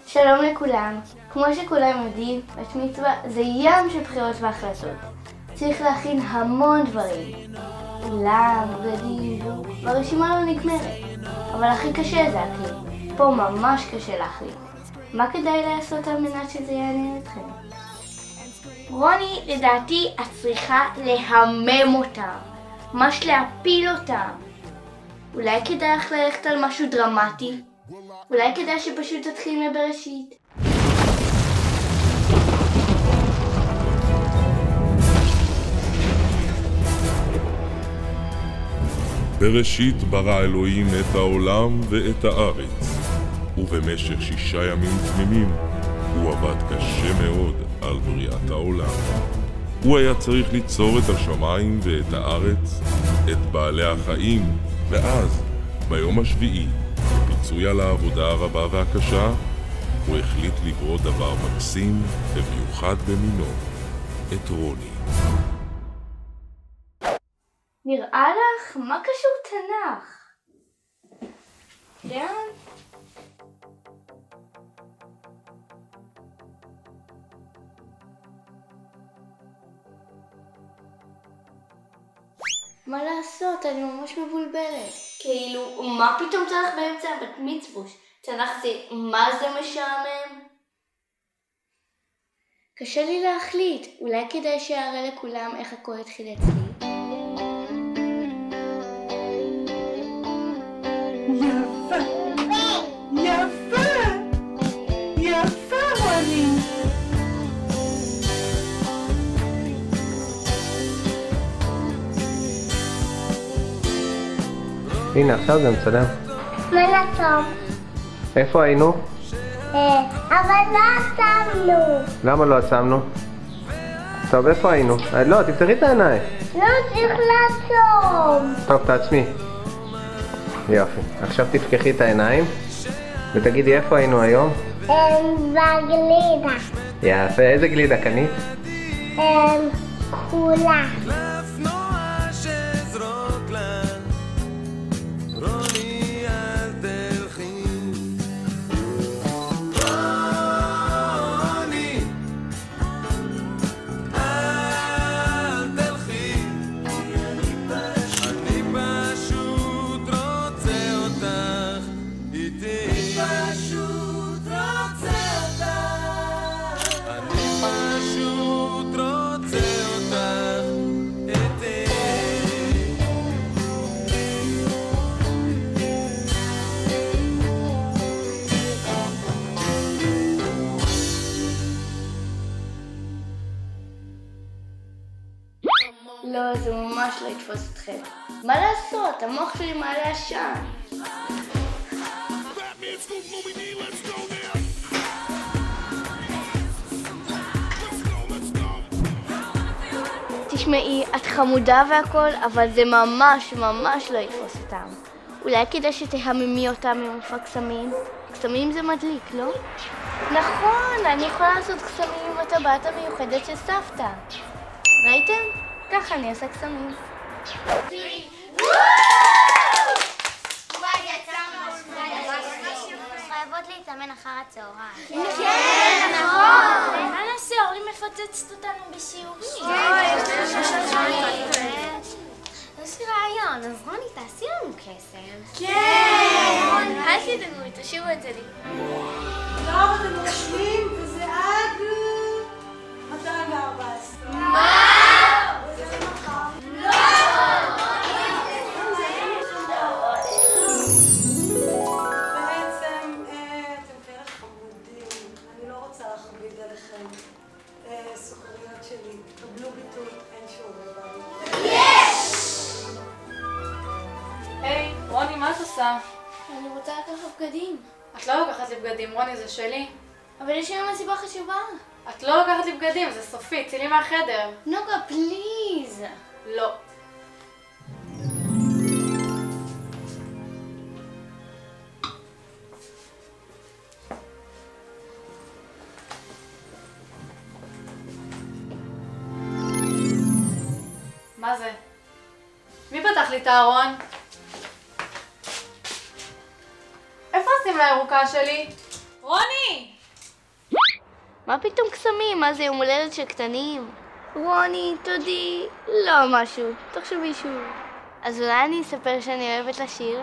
שלום לכולם. כמו שכולם יודעים, בת מצווה זה ים של בחירות והחלטות. צריך להכין המון דברים. אולם, בגדים, והרשימה לא נגמרת. אבל הכי קשה זה הכי. פה ממש קשה להחליט. מה כדאי לעשות על מנת שזה יעניין אתכם? רוני, לדעתי את צריכה להמם אותם. ממש להפיל אותם. אולי כדאי לך ללכת על משהו דרמטי? אולי כדאי שפשוט תתחיל מבראשית? בראשית ברא אלוהים את העולם ואת הארץ, ובמשך 6 ימים תמימים הוא עבד קשה מאוד על בריאת העולם. הוא היה צריך ליצור את השמיים ואת הארץ, את בעלי החיים, ואז, ביום השביעי, פיצוי על העבודה הרבה והקשה, הוא החליט לברוא דבר מקסים ומיוחד במינו, את רוני. נראה לך? מה קשור תנ"ך? כן? מה לעשות? אני ממש מבולבלת. כאילו, מה פתאום תנ"ך באמצע הבת מצווש? תנ"ך זה מה זה משעמם? קשה לי להחליט. אולי כדאי שיראה לכולם איך הכל התחיל אצלי. יפה רוני. הנה, עכשיו זה מצלם. מלטום. איפה היינו? אבל לא עצמנו. למה לא עצמנו? טוב, איפה היינו? לא, תפתחי את העיניים. לא צריך לעצום. טוב, תעצמי. יופי. עכשיו תפקחי את העיניים ותגידי איפה היינו היום? בגלידה. יפה, איזה גלידה קנית? כחולה. לא, זה ממש לא יתפוס אתכם. מה לעשות? המוח שלי מעלה עשן. תשמעי, את חמודה והכל, אבל זה ממש ממש לא יתפוס אותם. אולי כדאי שתהממי אותם עם קסמים? קסמים זה מדליק, לא? נכון, אני יכולה לעשות קסמים עם הטבעת המיוחדת של סבתא. ראיתם? ככה אני עושה קסמים. חייבות להתאמן אחר הצהריים. כן, נכון. מה נעשה? אורלי מפוצצת אותנו בשיעורים. יש לי רעיון, אז רוני תעשי לנו קסם. כן. אל תדאגו, תשאירו את זה לי. טוב, אתם רושמים, וזה עד 214. מה? סוכריות שלי, קבלו ביטוי, אין שיעורי בית. היי, רוני, מה את עושה? אני רוצה לקחת בגדים. את לא לוקחת לי בגדים, רוני, זה שלי. אבל יש היום מסיבה חשובה. את לא לוקחת לי בגדים, זה סופי, צאי לי מהחדר. נוגה, פליז. לא. מה זה? מי פתח לי את הארון? איפה השמלה הירוקה שלי? רוני! מה פתאום קסמים? מה זה יום הולדת של קטנים? רוני, תודי, לא משהו, תחשבי שוב. אז אולי אני אספר שאני אוהבת לשיר?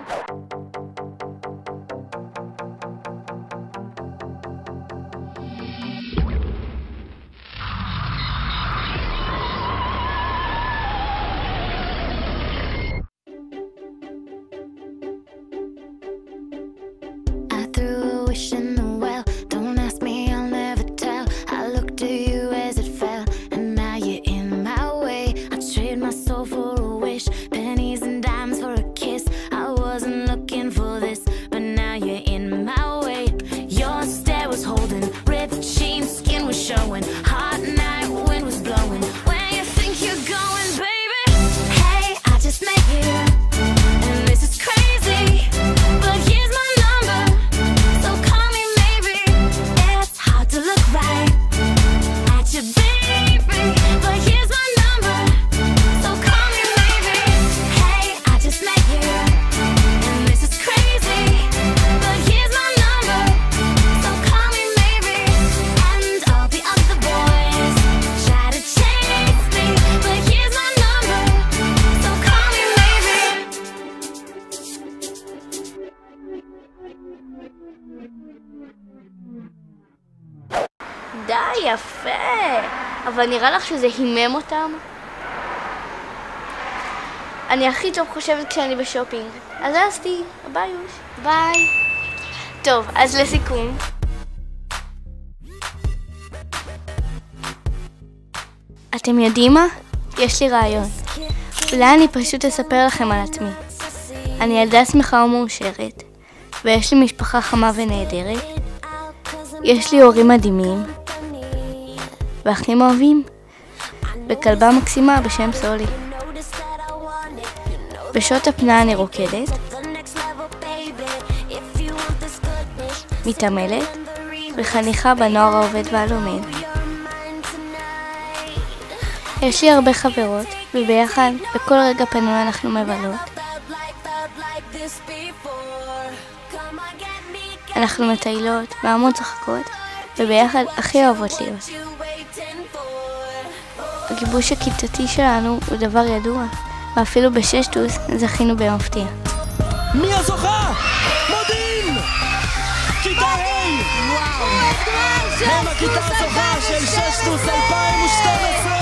די, יפה. אבל נראה לך שזה הימם אותם? אני הכי טוב חושבת כשאני בשופינג. אז עזתי, ביי יוש. ביי. טוב, אז לסיכום. אתם יודעים מה? יש לי רעיון. אולי אני פשוט אספר לכם על עצמי. אני ילדה שמחה ומאושרת, ויש לי משפחה חמה ונהדרת. יש לי הורים מדהימים, ואחים אוהבים, וכלבה מקסימה בשם סולי. בשעות הפנאי אני רוקדת, מתעמלת, וחניכה בנוער העובד והלומד. יש לי הרבה חברות, וביחד, בכל רגע פנוי אנחנו מבלות. אנחנו מטיילות, והמון צחקות, וביחד הכי אוהבות להיות. הגיבוש הכיתתי שלנו הוא דבר ידוע, ואפילו בששטוס זכינו במפתיע. מי הזוכה? מודיעין! כיתה ה'! הם הכיתה הזוכה של ששטוס 2012!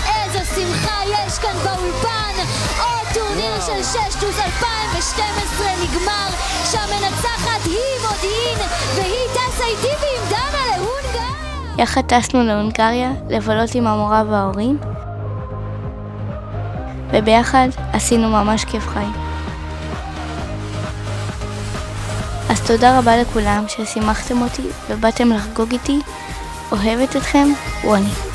איזו שמחה יש כאן באולפן! עוד טורניר של ששטוס 2012 נגמר, שהמנצחת היא מודיעין, והיא טסה איתי ועם דנה להונגריה. יחד טסנו להונגריה לבלות עם המורה וההורים, וביחד עשינו ממש כיף חיים. אז תודה רבה לכולם ששימחתם אותי ובאתם לחגוג איתי. אוהבת אתכם, רוני.